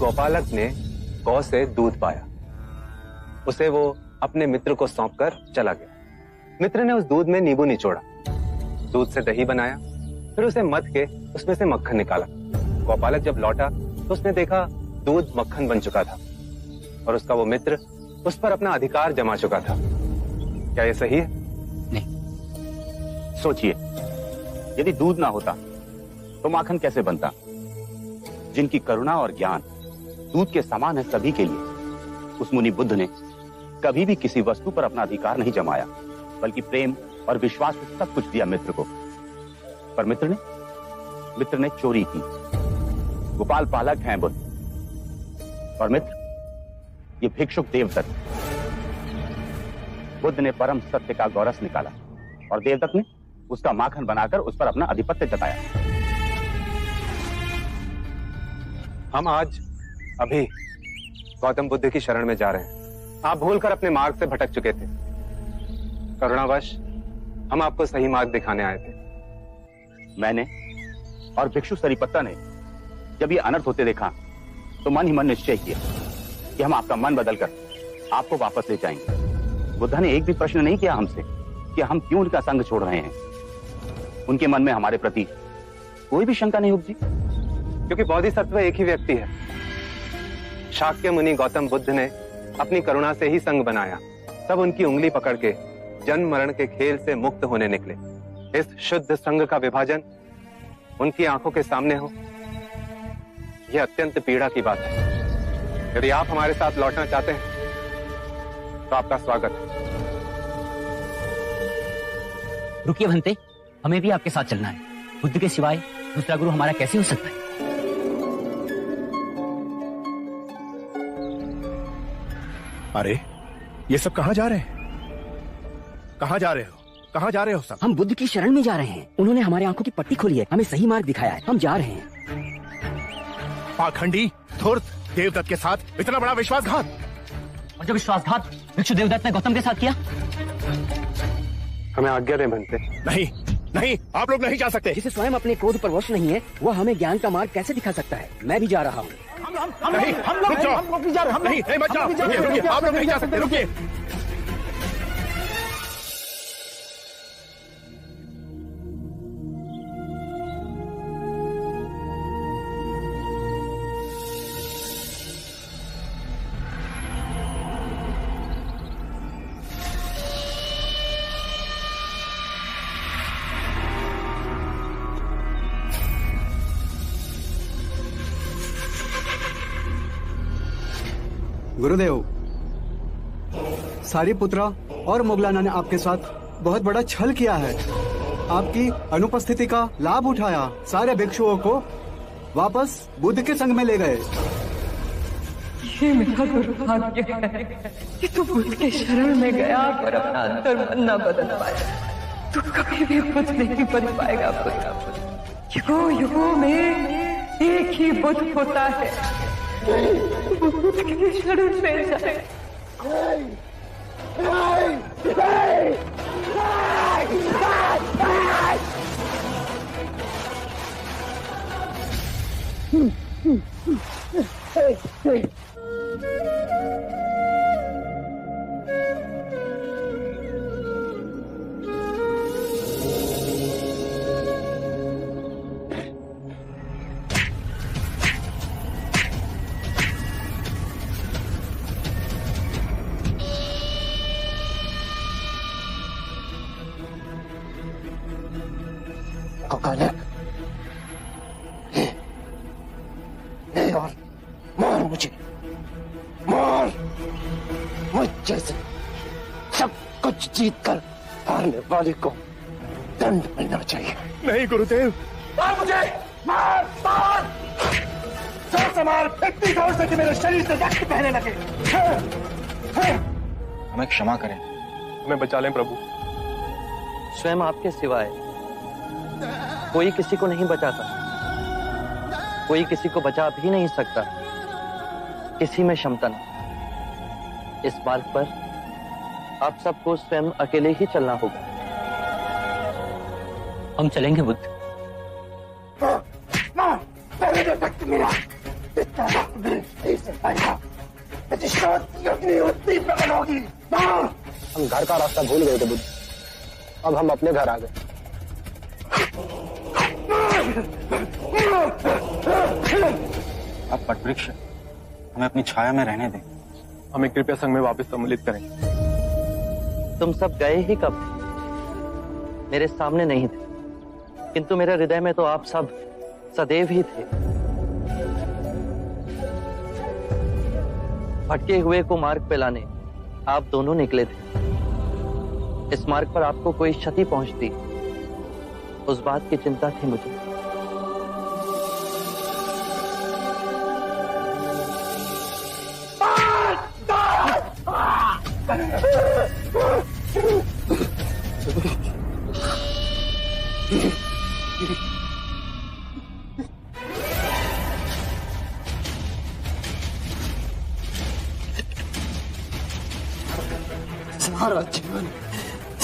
गोपालक ने गौ से दूध पाया। उसे वो अपने मित्र को सौंपकर चला गया। मित्र ने उस दूध में नींबू निचोड़ा, दूध से दही बनाया, फिर उसे मथ के उसमें से मक्खन निकाला। गोपालक जब लौटा तो उसने देखा दूध मक्खन बन चुका था और उसका वो मित्र उस पर अपना अधिकार जमा चुका था। क्या ये सही है? नहीं। सोचिए, यदि दूध ना होता तो माखन कैसे बनता? जिनकी करुणा और ज्ञान दूध के समान है सभी के लिए, उस मुनि बुद्ध ने कभी भी किसी वस्तु पर अपना अधिकार नहीं जमाया, बल्कि प्रेम और विश्वास से सब कुछ दिया मित्र को। पर मित्र ने चोरी की। गोपाल पालक हैं बुद्ध, और मित्र ये भिक्षुक देवदत्त। बुद्ध ने परम सत्य का गौरस निकाला और देवदत्त ने उसका माखन बनाकर उस पर अपना आधिपत्य जताया। हम आज अभी गौतम बुद्ध की शरण में जा रहे हैं। आप भूलकर अपने मार्ग से भटक चुके थे। करुणावश हम आपको सही मार्ग दिखाने आए थे। मैंने और भिक्षु सरिपत्ता ने जब ये अनर्थ होते देखा तो मन ही मन निश्चय किया कि हम आपका मन बदलकर आपको वापस ले जाएंगे। बुद्ध ने एक भी प्रश्न नहीं किया हमसे कि हम क्यों उनका संग छोड़ रहे हैं। उनके मन में हमारे प्रति कोई भी शंका नहीं उपजी, क्योंकि बोधिसत्व एक ही व्यक्ति है। शाक्य मुनि गौतम बुद्ध ने अपनी करुणा से ही संग बनाया। तब उनकी उंगली पकड़ के जन्म मरण के खेल से मुक्त होने निकले। इस शुद्ध संग का विभाजन उनकी आंखों के सामने हो, यह अत्यंत पीड़ा की बात है। यदि आप हमारे साथ लौटना चाहते हैं तो आपका स्वागत है। रुकिए भंते, हमें भी आपके साथ चलना है। बुद्ध के सिवाय दूसरा गुरु हमारा कैसे हो सकता है? अरे ये सब कहाँ जा रहे हैं? कहाँ जा रहे हो? कहाँ जा रहे हो सब? हम बुद्ध की शरण में जा रहे हैं। उन्होंने हमारे आंखों की पट्टी खोली है, हमें सही मार्ग दिखाया है। हम जा रहे हैं। पाखंडी, धूर्त, देवदत्त के साथ इतना बड़ा विश्वासघात। और जो विश्वासघात भिक्षु देवदत्त ने गौतम के साथ किया। हमें आज्ञा दें भंते। नहीं नहीं, आप लोग नहीं जा सकते। जिसे स्वयं अपने क्रोध पर वश नहीं है, वह हमें ज्ञान का मार्ग कैसे दिखा सकता है? मैं भी जा रहा हूँ। नहीं, हम लोग नहीं जा रहे। नहीं, मत जाओ। रुकिए, आप लोग नहीं जा सकते। रुकिए। गुरुदेव, सारिपुत्रा और मोगलाना ने आपके साथ बहुत बड़ा छल किया है। आपकी अनुपस्थिति का लाभ उठाया, सारे भिक्षुओं को वापस बुद्ध के संग में ले गए। ये मेरा दुर्भाग्य है कि तू बुद्ध के शरण में गया पर अपना अंतर्मन न बदल पाया। तू कभी भी बुद्ध नहीं बन पाएगा। युगों युगों में एक ही बुद्ध होता है। बुद्ध के शरण में जाए। गोपालक, नहीं और मार मुझे, मार। मुझ जैसे सब कुछ जीत कर हारने वाले को दंड मिलना चाहिए। नहीं गुरुदेव, मार मुझे, मार मार, जोर से मार, इतनी जोर से कि मेरे शरीर से रक्त बहने लगे। हमें क्षमा करें, हमें बचा लें प्रभु। स्वयं आपके सिवाय कोई किसी को नहीं बचाता, कोई किसी को बचा भी नहीं सकता। किसी में क्षमता नहीं। इस मार्ग पर आप सबको स्वयं अकेले ही चलना होगा। हम चलेंगे बुद्ध। पहले जो रक्त मिला, इतना रक्त प्रतिशोध की अग्नि उतनी प्रकट होगी। हम घर का रास्ता भूल गए थे बुद्ध, अब हम अपने घर आ गए। आप वटवृक्ष हमें अपनी छाया में रहने दें, हमें कृपया संघ में वापस सम्मिलित करें। तुम सब गए ही कब थे? मेरे सामने नहीं थे, किंतु मेरे हृदय में तो आप सब सदैव ही थे। भटके हुए को मार्ग पे लाने आप दोनों निकले थे। इस मार्ग पर आपको कोई क्षति पहुंचती, उस बात की चिंता थी मुझे।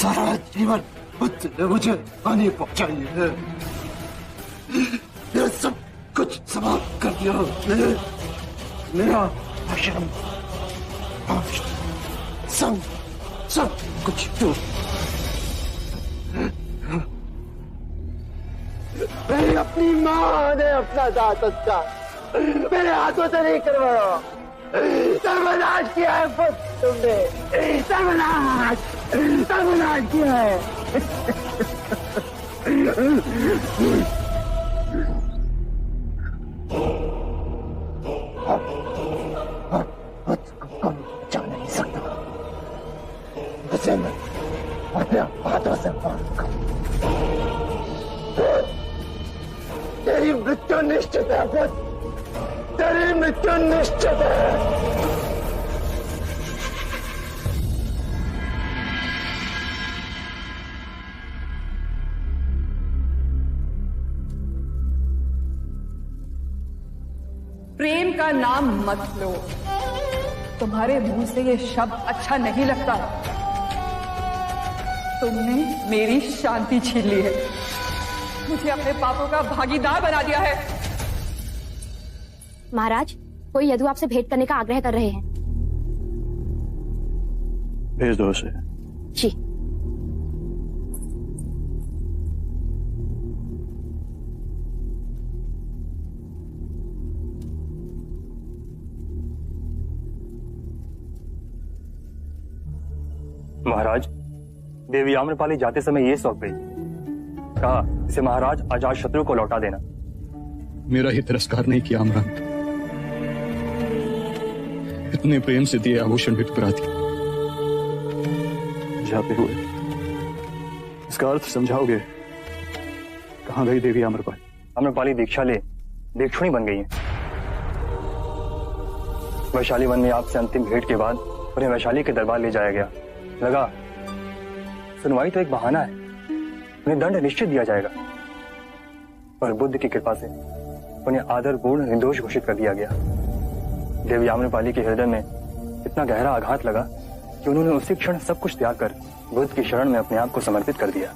सारा जीवन बुद्ध ने मुझे हानि पहुंचाई है। ये सब कुछ समाप्त कर दिया। मेरा आश्रम, संग, सब कुछ तो मेरी अपनी माँ ने अपना दांत संस्कार मेरे हाथों से नहीं करवाया। सर्वनाश किया है बुद्ध तुमने, सर्वनाश सर्वनाश किया है। बुद्ध को कम बचा नहीं सकता, उसे मैं अपने हाथों से मारूंगा। तेरी मृत्यु निश्चित है बुद्ध, तेरी मृत्यु निश्चित है। प्रेम का नाम मत लो, तुम्हारे मुंह से ये शब्द अच्छा नहीं लगता। तुमने मेरी शांति छीन ली है, मुझे अपने पापों का भागीदार बना दिया है। महाराज, कोई यदु आपसे भेंट करने का आग्रह कर रहे हैं। भेज दो उसे। जी। महाराज, देवी आम्रपाली जाते समय ये सौंप गई, कहा इसे महाराज अजात शत्रु को लौटा देना। मेरा ही तिरस्कार नहीं किया अमरांत, इतने प्रेम से दिए आभूषण भी ठुकरा दिए। जाते हुए इसका अर्थ समझाओगे? कहाँ गई देवी आम्रपाली? आम्रपाली दीक्षा ले दीक्षुणी बन गई है। वैशाली वन में आपसे अंतिम भेंट के बाद उन्हें वैशाली के दरबार ले जाया गया। लगा सुनवाई तो एक बहाना है, उन्हें दंड निश्चित दिया जाएगा, पर बुद्ध की कृपा से उन्हें आदरपूर्ण निर्दोष घोषित कर दिया गया। देवी आम्रपाली के हृदय में इतना गहरा आघात लगा कि उन्होंने उसी क्षण सब कुछ त्याग कर बुद्ध की शरण में अपने आप को समर्पित कर दिया।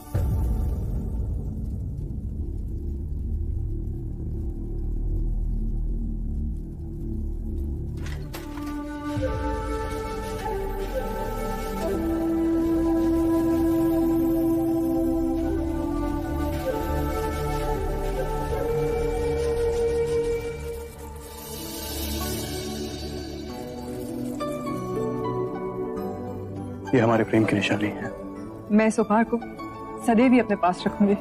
ये हमारे प्रेम की निशानी है। मैं इस उपहार को सदैव ही अपने पास रखूंगी।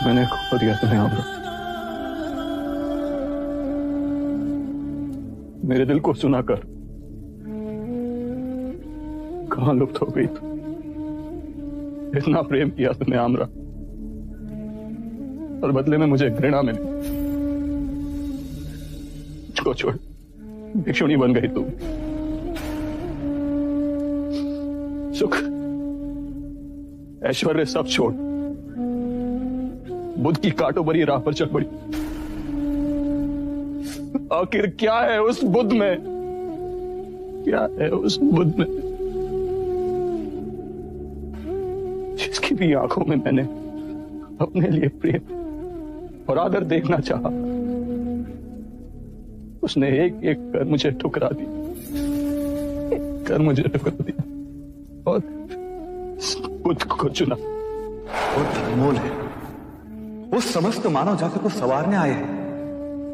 मैंने खो दिया तुम्हें आम्र, मेरे दिल को सुनाकर कहां लुप्त हो गई तू? इतना प्रेम किया तुमने आम्रा, और बदले में मुझे घृणा मिली। मुझको छोड़ भिक्षुणी बन गई तू। सुख ऐश्वर्य सब छोड़ बुद्ध की कांटों भरी राह पर चल पड़ी। आखिर क्या है उस बुद्ध में, क्या है उस बुद्ध में की आंखों में मैंने अपने लिए प्रेम और आदर देखना चाहा। उसने एक एक कर मुझे ठुकरा दिया, और बुद्ध को चुना। बुद्ध अनमोल है, वो समस्त मानव जाति को संवारने आए हैं।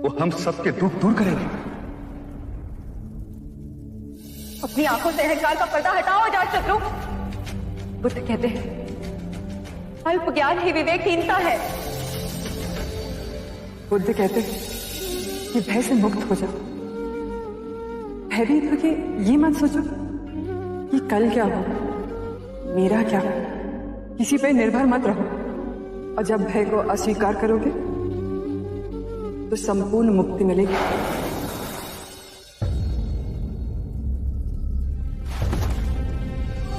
वो हम सबके दुख दूर करेंगे। अपनी आंखों से अहंकार का पर्दा हटाओ अजातशत्रु। बुद्ध कहते हैं अल्प ज्ञान ही विवेकहीनता है। बुद्ध कहते हैं कि भय से मुक्त हो जाओ। भयभीत होके ये मत सोचो कि कल क्या हो, मेरा क्या हो। किसी पे निर्भर मत रहो, और जब भय को अस्वीकार करोगे तो संपूर्ण मुक्ति मिलेगी।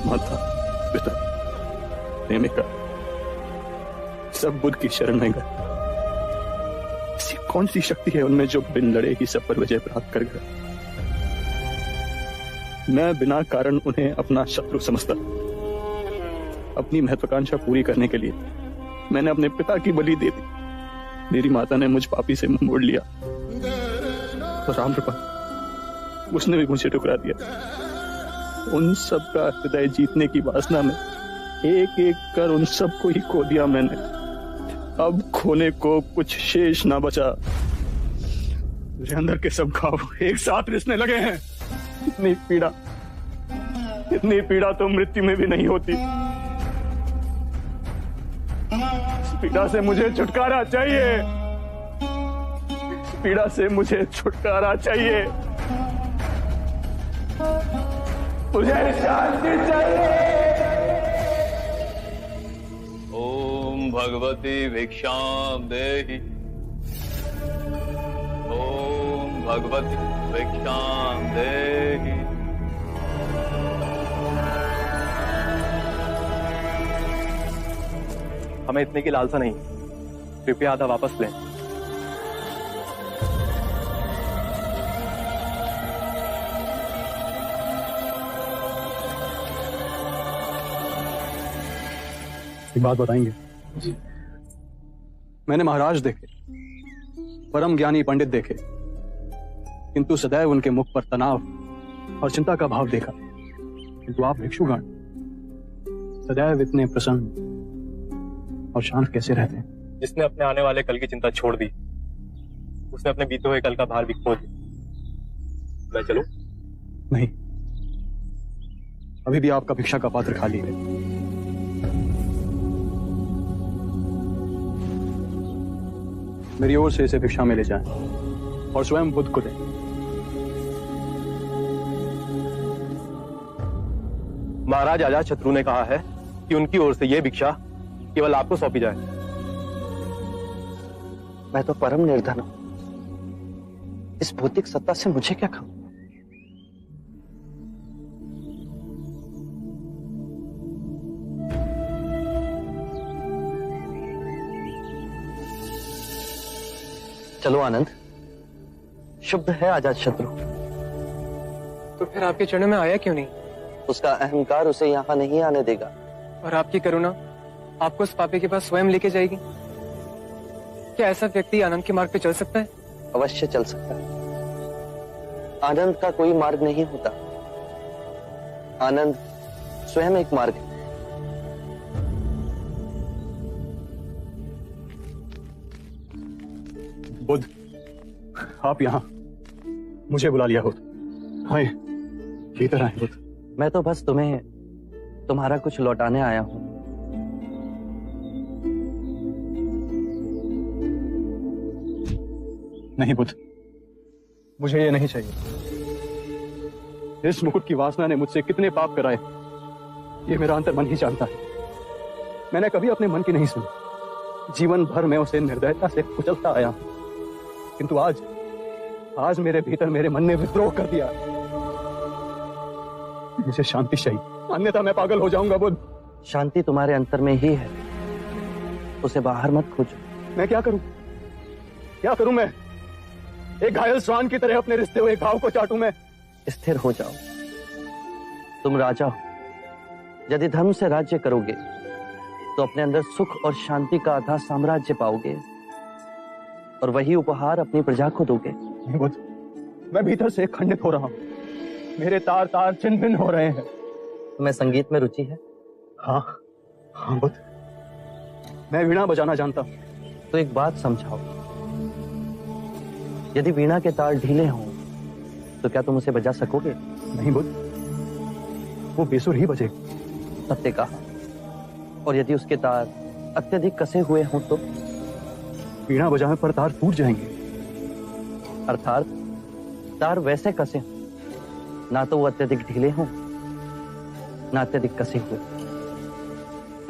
माता, पिता, प्रेमिका सब बुद्ध की शरण में गए। ऐसी कौन सी शक्ति है उनमें जो बिन लड़े ही सब पर विजय प्राप्त कर गया? मैं बिना कारण उन्हें अपना शत्रु समझता। अपनी महत्वाकांक्षा पूरी करने के लिए मैंने अपने पिता की बलि दे दी। मेरी माता ने मुझ पापी से मुंह मोड़ लिया, और राम कृपा उसने भी मुझे ठुकरा दिया। उन सब का हृदय जीतने की वासना में एक एक कर उन सबको ही खो दिया मैंने। अब खोने को कुछ शेष ना बचा। मेरे अंदर के सब घाव एक साथ रिसने लगे हैं। इतनी पीड़ा तो मृत्यु में भी नहीं होती। इस पीड़ा से मुझे छुटकारा चाहिए। पीड़ा से मुझे छुटकारा चाहिए। मुझे शांति चाहिए। ओम भगवती भिक्षाम देहि। ओम भगवती भिक्षाम देहि। हमें इतने की लालसा नहीं, कृपया आधा वापस लें। एक बात बताएंगे? जी। मैंने महाराज देखे, परम ज्ञानी पंडित देखे, किंतु सदैव उनके मुख पर तनाव और चिंता का भाव देखा। किंतु आप भिक्षुगण सदैव इतने प्रसन्न और शांत कैसे रहते हैं? जिसने अपने आने वाले कल की चिंता छोड़ दी, उसने अपने बीते हुए कल का भार भी खो दिया। मैं चलूं? नहीं, अभी भी आपका भिक्षा का पात्र खाली है। मेरी ओर से इसे भिक्षा में ले जाएं और स्वयं बुद्ध को दें। महाराज अजातशत्रु ने कहा है कि उनकी ओर से यह भिक्षा केवल आपको सौंपी जाए। मैं तो परम निर्धन हूं। इस भौतिक सत्ता से मुझे क्या काम? चलो आनंद, शुभ है अजातशत्रु। तो फिर आपके चरणों में आया क्यों नहीं? उसका अहंकार उसे यहाँ नहीं आने देगा। और आपकी करुणा आपको उस पापी के पास स्वयं लेके जाएगी। क्या ऐसा व्यक्ति आनंद के मार्ग पे चल सकता है? अवश्य चल सकता है। आनंद का कोई मार्ग नहीं होता। आनंद स्वयं एक मार्ग है। बुद्ध, आप यहाँ मुझे बुला लिया हो। हाय, भीतर आए बुद्ध। मैं तो बस तुम्हें तुम्हारा कुछ लौटाने आया हूं। नहीं बुद्ध, मुझे ये नहीं चाहिए। इस मुकुट की वासना ने मुझसे कितने पाप कराए, ये मेरा अंतर्मन ही जानता है। मैंने कभी अपने मन की नहीं सुनी। जीवन भर मैं उसे निर्दयता से कुचलता आया, किंतु आज मेरे भीतर मेरे मन ने विद्रोह कर दिया। मुझे शांति चाहिए, अन्यथा मैं पागल हो जाऊंगा बुद्ध। शांति तुम्हारे अंतर में ही है, उसे बाहर मत खोजो। मैं क्या करूं? क्या करूं मैं? एक घायल श्वान की तरह अपने रिश्ते हुए घाव को चाटूं मैं? स्थिर हो जाओ। तुम राजा हो, यदि धर्म से राज्य करोगे तो अपने अंदर सुख और शांति का अथाह साम्राज्य पाओगे और वही उपहार अपनी प्रजा को दोगे। बुद्ध, मैं भीतर से खंडित हो रहा हूँ। मेरे तार तार छिन्न भिन्न हो रहे हैं। तुम्हें संगीत में रुचि है? हाँ हाँ बुद्ध, मैं वीणा बजाना जानता हूँ। तो एक बात समझाओ, यदि वीणा के तार ढीले हों तो क्या तुम उसे बजा सकोगे? नहीं बुद्ध, वो बेसुर ही बजेगी। सत्य कहा। और यदि उसके तार अत्यधिक कसे हुए हों तो? वीणा बजाने पर तार टूट जाएंगे। अर्थात तार वैसे कसे हों, ना तो वो अत्यधिक ढीले हों ना अत्यधिक कसे हुए।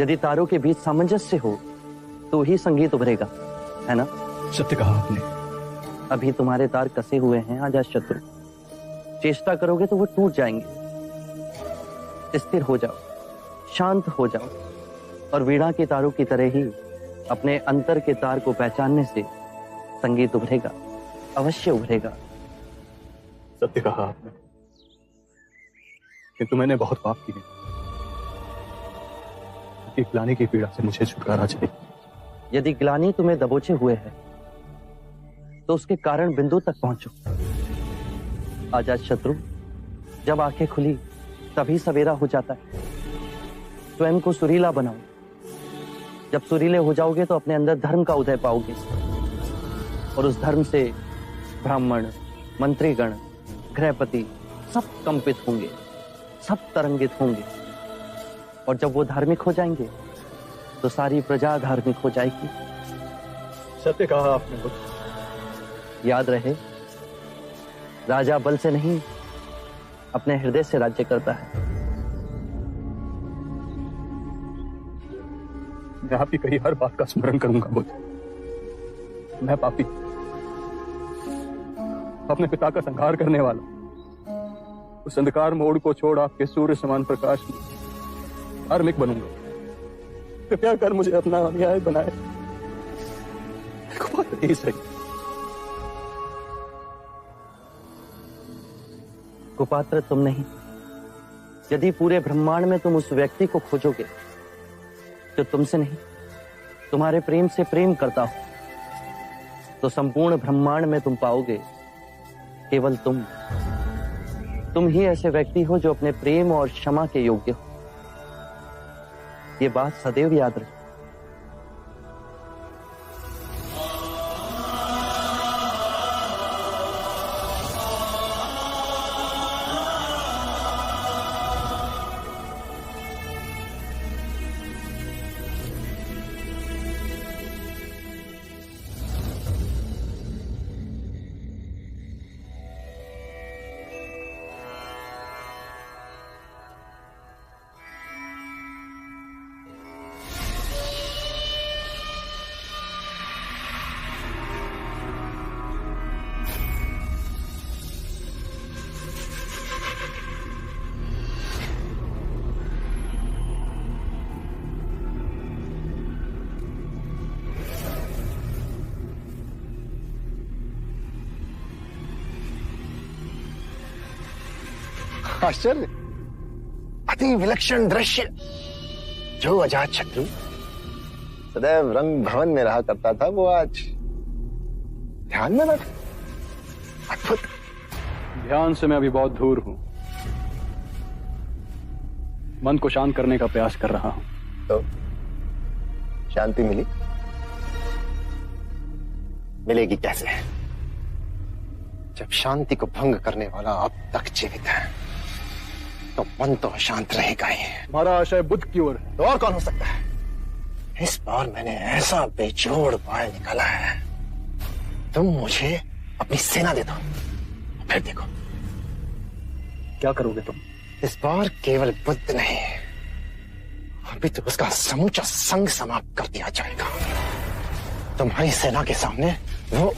यदि तारों के बीच सामंजस्य हो तो ही संगीत उभरेगा, है ना? सत्य कहा आपने। अभी तुम्हारे तार कसे हुए हैं अजातशत्रु, चेष्टा करोगे तो वो टूट जाएंगे। स्थिर हो जाओ, शांत हो जाओ और वीणा के तारों की तरह ही अपने अंतर के तार को पहचानने से संगीत उभरेगा, अवश्य उभरेगा। सत्य कहा आपने, किंतु मैंने बहुत पाप किए। ग्लानि की पीड़ा से मुझे छुटकारा चाहिए। यदि ग्लानि तुम्हें दबोचे हुए है तो उसके कारण बिंदु तक पहुंचो। अजातशत्रु, जब आंखें खुली तभी सवेरा हो जाता है। स्वयं को सुरीला बनाओ। जब सुरीले हो जाओगे तो अपने अंदर धर्म का उदय पाओगे और उस धर्म से ब्राह्मण, मंत्रीगण, गृहपति सब कंपित होंगे, सब तरंगित होंगे। और जब वो धार्मिक हो जाएंगे तो सारी प्रजा धार्मिक हो जाएगी। सत्य कहा आपने बुद्ध। याद रहे, राजा बल से नहीं अपने हृदय से राज्य करता है। मैं आपकी कही हर बात का स्मरण करूंगा बुद्ध। मैं पापी, अपने पिता का संहार करने वाला, उस अंधकार मोड़ को छोड़ आपके सूर्य समान प्रकाश में धार्मिक बनूंगा। कृपया कर मुझे अपना अनुयायी बनाए। ही सही। कुपात्र तुम नहीं। यदि पूरे ब्रह्मांड में तुम उस व्यक्ति को खोजोगे जो तुमसे नहीं तुम्हारे प्रेम से प्रेम करता हो, तो संपूर्ण ब्रह्मांड में तुम पाओगे केवल तुम ही ऐसे व्यक्ति हो जो अपने प्रेम और क्षमा के योग्य हो। ये बात सदैव याद रखो। आश्चर्य, अति विलक्षण दृश्य। जो अजातशत्रु सदैव रंग भवन में रहा करता था, वो आज ध्यान में बैठा। अद्भुत। ध्यान से मैं अभी बहुत दूर हूं। मन को शांत करने का प्रयास कर रहा हूं। तो शांति मिली? मिलेगी कैसे, जब शांति को भंग करने वाला अब तक जीवित है? तो मन तो अशांत रहेगा ही। हमारा आशय बुद्ध की ओर है। तो और कौन हो सकता है? इस बार मैंने ऐसा बेजोड़ उपाय निकाला है, तुम मुझे अपनी सेना दे दो, फिर देखो क्या करोगे तुम। इस बार केवल बुद्ध नहीं, अभी तो उसका समूचा संग समाप्त कर दिया जाएगा। तुम्हारी सेना के सामने वो।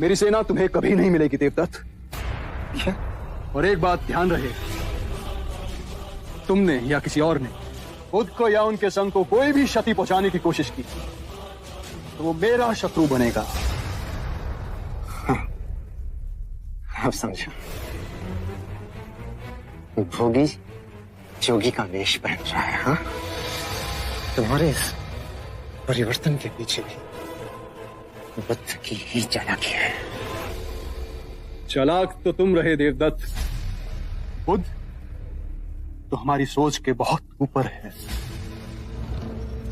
मेरी सेना तुम्हें कभी नहीं मिलेगी देवदत्त। और एक बात ध्यान रहे, तुमने या किसी और ने बुद्ध को या उनके संग को कोई भी क्षति पहुंचाने की कोशिश की तो वो मेरा शत्रु बनेगा। अब समझो, भोगी जोगी का वेश पहन रहा है। हाँ, तुम्हारे इस परिवर्तन के पीछे भी बुद्ध की ही चालाकी है। चालाक तो तुम रहे देवदत्त। बुद्ध तो हमारी सोच के बहुत ऊपर है।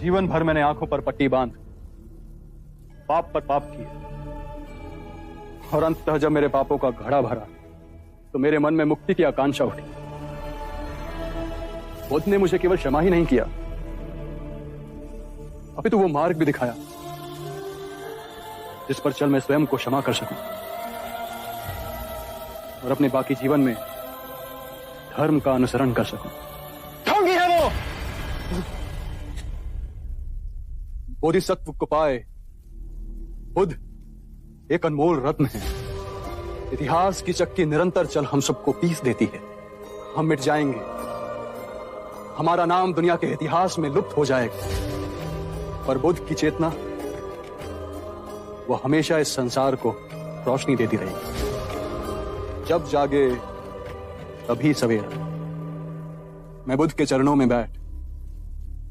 जीवन भर मैंने आंखों पर पट्टी बांध पाप पर पाप किए, और अंततः जब मेरे पापों का घड़ा भरा तो मेरे मन में मुक्ति की आकांक्षा उठी। बुद्ध ने मुझे केवल क्षमा ही नहीं किया, अभी तो वो मार्ग भी दिखाया जिस पर चल मैं स्वयं को क्षमा कर सकूं और अपने बाकी जीवन में धर्म का अनुसरण कर सकूं। ढोंगी है वो। बोधिसत्व को पाए बुद्ध एक अनमोल रत्न है। इतिहास की चक्की निरंतर चल हम सबको पीस देती है। हम मिट जाएंगे, हमारा नाम दुनिया के इतिहास में लुप्त हो जाएगा, पर बुद्ध की चेतना वो हमेशा इस संसार को रोशनी देती रहेगी। जब जागे तभी सवेरा। मैं बुद्ध के चरणों में बैठ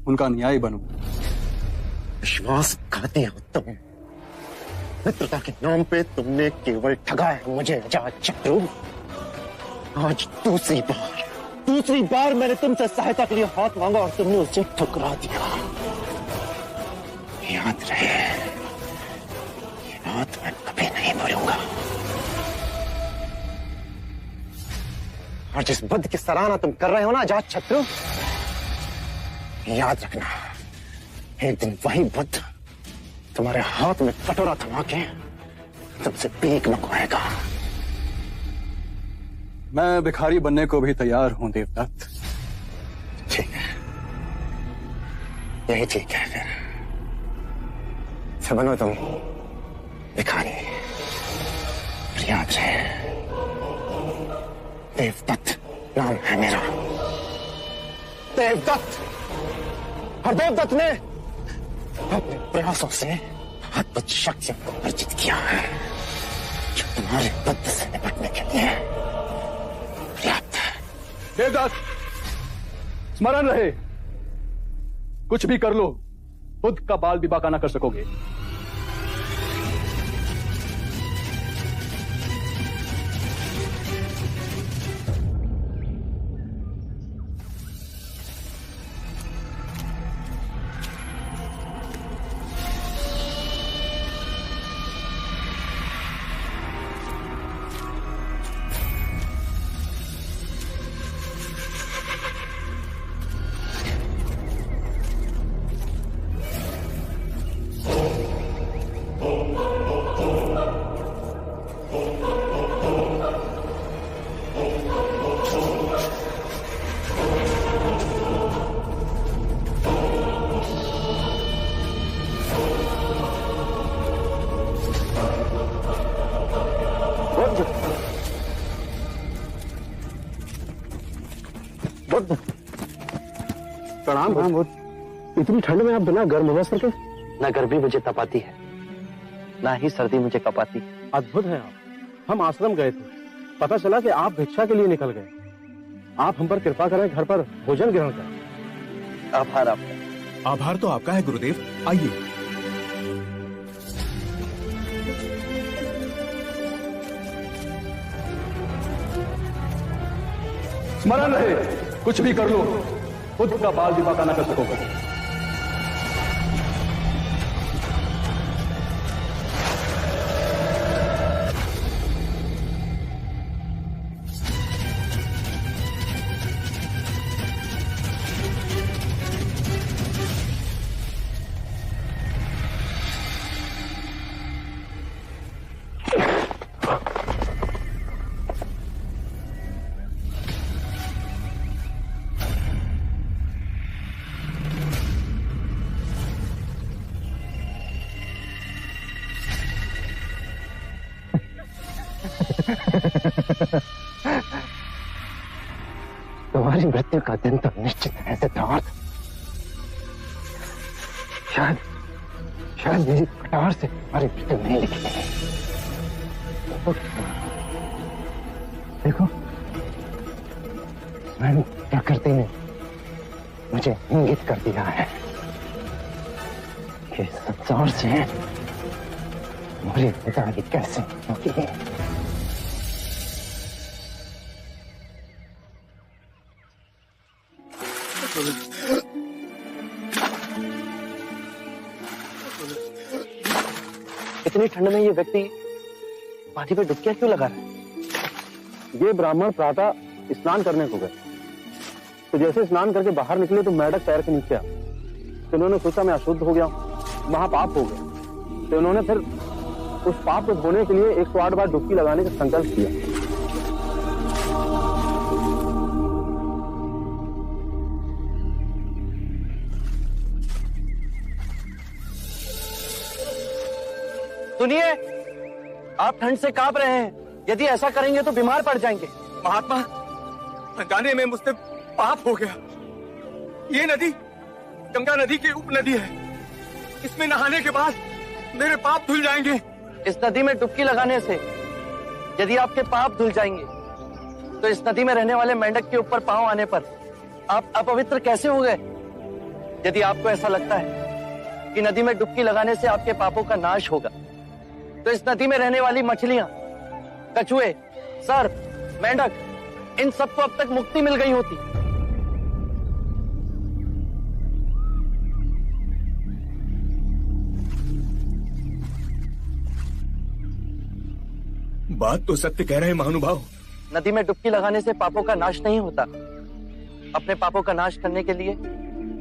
उनका न्याय बनूं। विश्वासघाती हो तुम। मित्रता के नाम पे तुमने केवल ठगा है मुझे अजातशत्रु। आज दूसरी बार मैंने तुमसे सहायता के लिए हाथ मांगा और तुमने उसे ठुकरा दिया। याद रहे, ये बात मैं कभी नहीं भूलूंगा। और जिस बुद्ध की सराहना तुम कर रहे हो ना अजातशत्रु, याद रखना एक दिन वही बुद्ध तुम्हारे हाथ में कटोरा थमा के तुमसे भीख मंगवाएगा। मैं भिखारी बनने को भी तैयार हूं देवदत्त। ठीक है, यही ठीक है फिर। बनो तुम भिखारी। याद रहे, देवदत्त नाम है मेरा। देवदत्त। और देवदत्त ने अपने प्रयासों से अद्भुत शक्तियों को अर्जित किया है जो तुम्हारे बुद्ध से निपटने के लिए पर्याप्त है। देवदत्त, स्मरण रहे, कुछ भी कर लो, बुद्ध का बाल भी बांका ना कर सकोगे। प्रणाम बुद्ध। इतनी ठंड में आप बिना गर्म वस्त्र के? ना गर्मी मुझे तपाती है, ना ही सर्दी मुझे कपाती। अद्भुत है आप। हम आश्रम गए थे, पता चला कि आप भिक्षा के लिए निकल गए। आप हम पर कृपा करें, घर पर भोजन ग्रहण करें। आभार आपका। आभार तो आपका है गुरुदेव। आइए। स्मरण रहे, कुछ भी कर लो, बुद्ध का बाल भी बांका ना कर सकोगे। तुम्हारी मृत्यु का दिन तो निश्चित है सिद्धार्थ। शायद मेरी कटार से तुम्हारी मृत्यु नहीं लिखी गई। देखो, स्वयं प्रकृति ने मुझे इंगित कर दिया है के संसार से मुझे पता कि कैसे होती है। इतनी ठंड में ये व्यक्ति पानी पे डुबकियां क्यों लगा रहा है? ये ब्राह्मण प्रातः स्नान करने को गए, तो जैसे स्नान करके बाहर निकले तो मेंढक पैर के नीचे आ, तो उन्होंने सोचा मैं अशुद्ध हो गया, महापाप हो गया, तो उन्होंने फिर उस पाप को धोने के लिए 108 बार डुबकी लगाने का संकल्प किया। सुनिए, आप ठंड से कांप रहे हैं, यदि ऐसा करेंगे तो बीमार पड़ जाएंगे। महात्मा, अनजाने में मुझसे पाप हो गया। ये नदी गंगा नदी की उपनदी है, इसमें नहाने के बाद मेरे पाप धुल जाएंगे। इस नदी में डुबकी लगाने से यदि आपके पाप धुल जाएंगे, तो इस नदी में रहने वाले मेंढक के ऊपर पांव आने पर आप अपवित्र कैसे हो गए? यदि आपको ऐसा लगता है कि नदी में डुबकी लगाने से आपके पापों का नाश होगा, तो इस नदी में रहने वाली मछलियां, कछुए, सर्प, मेंढक, इन सबको अब तक मुक्ति मिल गई होती। बात तो सत्य कह रहे हैं महानुभाव। नदी में डुबकी लगाने से पापों का नाश नहीं होता। अपने पापों का नाश करने के लिए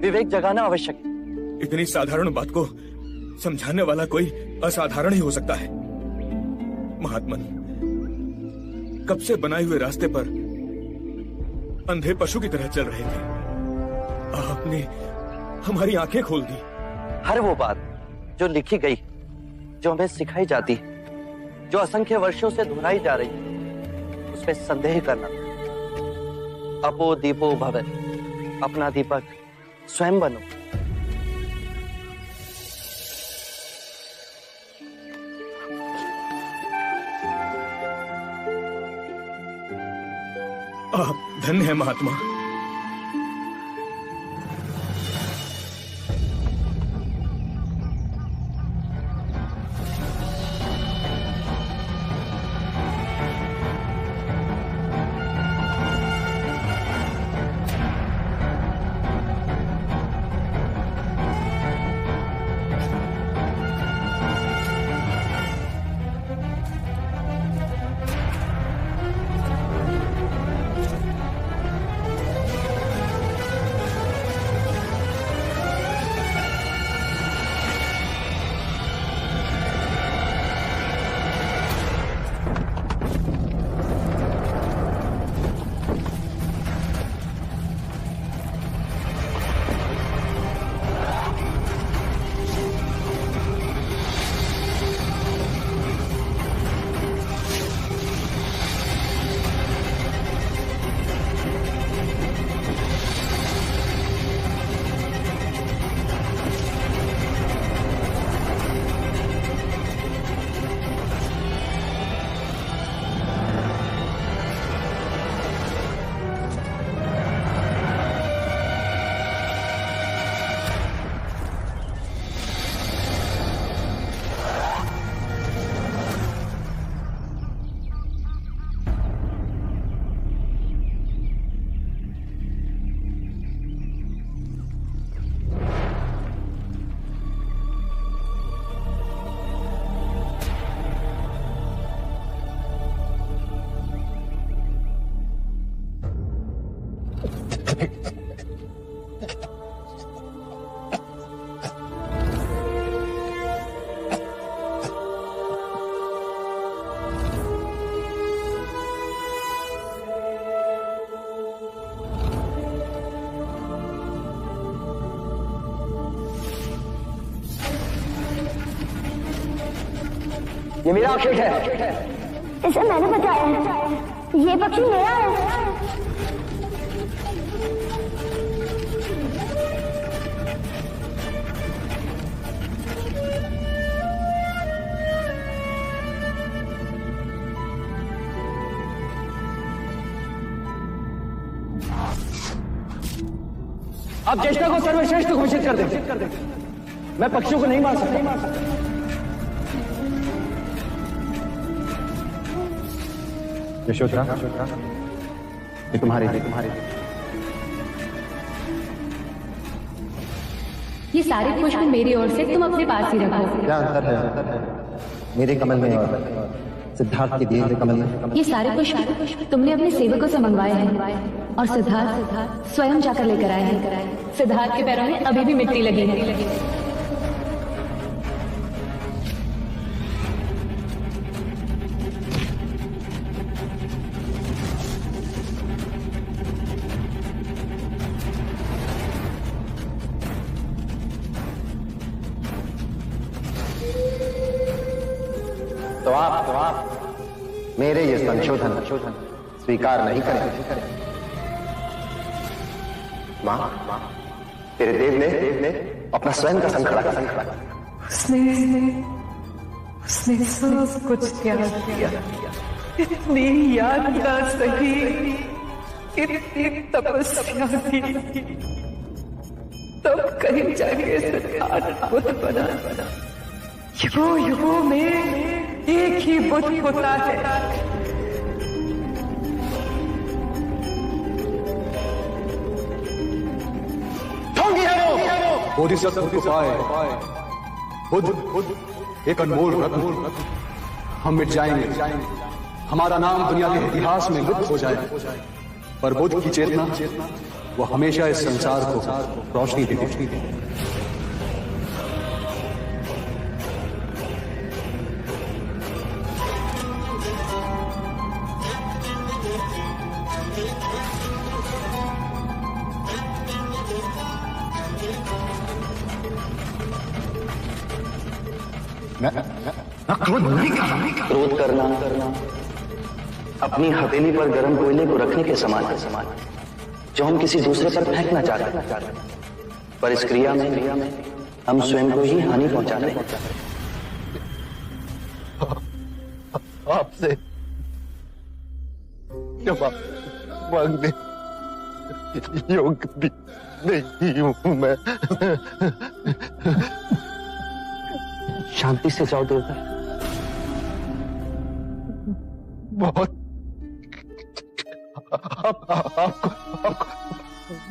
विवेक जगाना आवश्यक है। इतनी साधारण बात को समझाने वाला कोई असाधारण ही हो सकता है। महात्मन, कब से बनाए हुए रास्ते पर अंधे पशु की तरह चल रहे थे, आपने हमारी आंखें खोल दी। हर वो बात जो लिखी गई, जो हमें सिखाई जाती है, जो असंख्य वर्षों से दोहराई जा रही है, उसमें संदेह करना। अपो दीपो भव, अपना दीपक स्वयं बनो। आप धन्य है महात्मा। ये मेरा अक्षय है। इसे मैंने बचाया है। ये पक्षी मेरा है। आप ज्येष्ठा को सर्वश्रेष्ठ घोषित कर दें। मैं पक्षियों को नहीं मार सकता। यशोधरा, ये तुम्हारे ये सारे पुष्प मेरी ओर से तुम अपने पास ही रखो। क्या अंतर है मेरे कमल में और सिद्धार्थ के दिए हुए कमल में? ये सारे पुष्प तुमने अपने सेवकों से मंगवाए हैं और सिद्धार्थ स्वयं जाकर लेकर आए हैं। सिद्धार्थ के पैरों में अभी भी मिट्टी लगी है। तो आप मेरे ये संशोधन स्वीकार नहीं करें? मां, तेरे देव ने अपना स्वयं का संग खड़ा किया। उसने सब कुछ त्याग दिया। इतनी यातना सही, इतनी तपस्या की, तब कहीं जाके सिद्धार्थ बुद्ध बना। युगों में एक ही बुद्ध होता है। बोधिसत्व को पाए बुद्ध एक अनमोल रत्न। हम मिट जाएंगे, हमारा नाम दुनिया के इतिहास में लुप्त हो जाए, पर बुद्ध की चेतना वो हमेशा इस संसार को रोशनी देती है। क्रोध करना अपनी हथेली पर गर्म कोयले को रखने के समान है, जो हम किसी दूसरे पर फेंकना चाहते हैं, पर इस क्रिया में हम स्वयं को ही हानि पहुंचा रहे हैं। आपसे क्षमा मांगने योग्य भी नहीं हूं मैं। शांति से जाओ देवता। बहुत आपको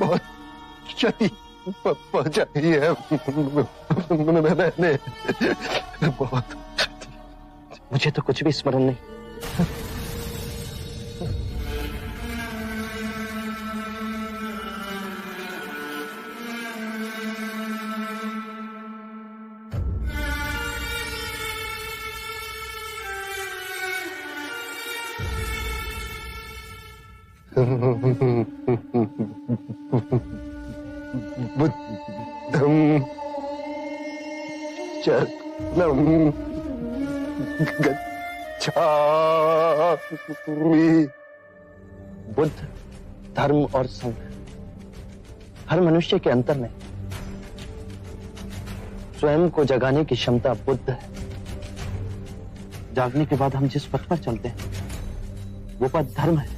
बहुत क्षति पहुंचाई है मैंने, बहुत। मुझे तो कुछ भी स्मरण नहीं। बुद्धं शरणं गच्छामि। बुद्ध, धर्म और संघ हर मनुष्य के अंतर में स्वयं को जगाने की क्षमता बुद्ध है। जागने के बाद हम जिस पथ पर चलते हैं वो पथ धर्म है।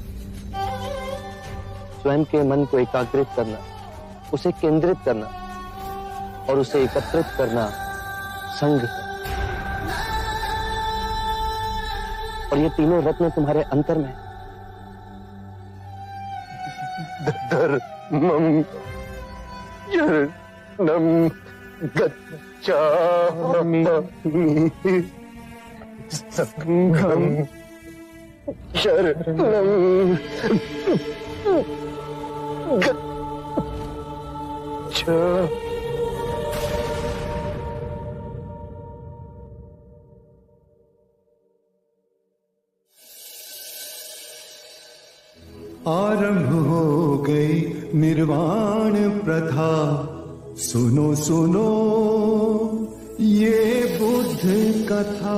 स्वयं के मन को एकाग्रित करना, उसे केंद्रित करना और उसे एकत्रित करना संघ है। और ये तीनों रत्न तुम्हारे अंतर में। धर्मं शरणं गच्छामि, संघं शरणं आरंभ हो गई निर्वाण प्रथा, सुनो सुनो ये बुद्ध कथा।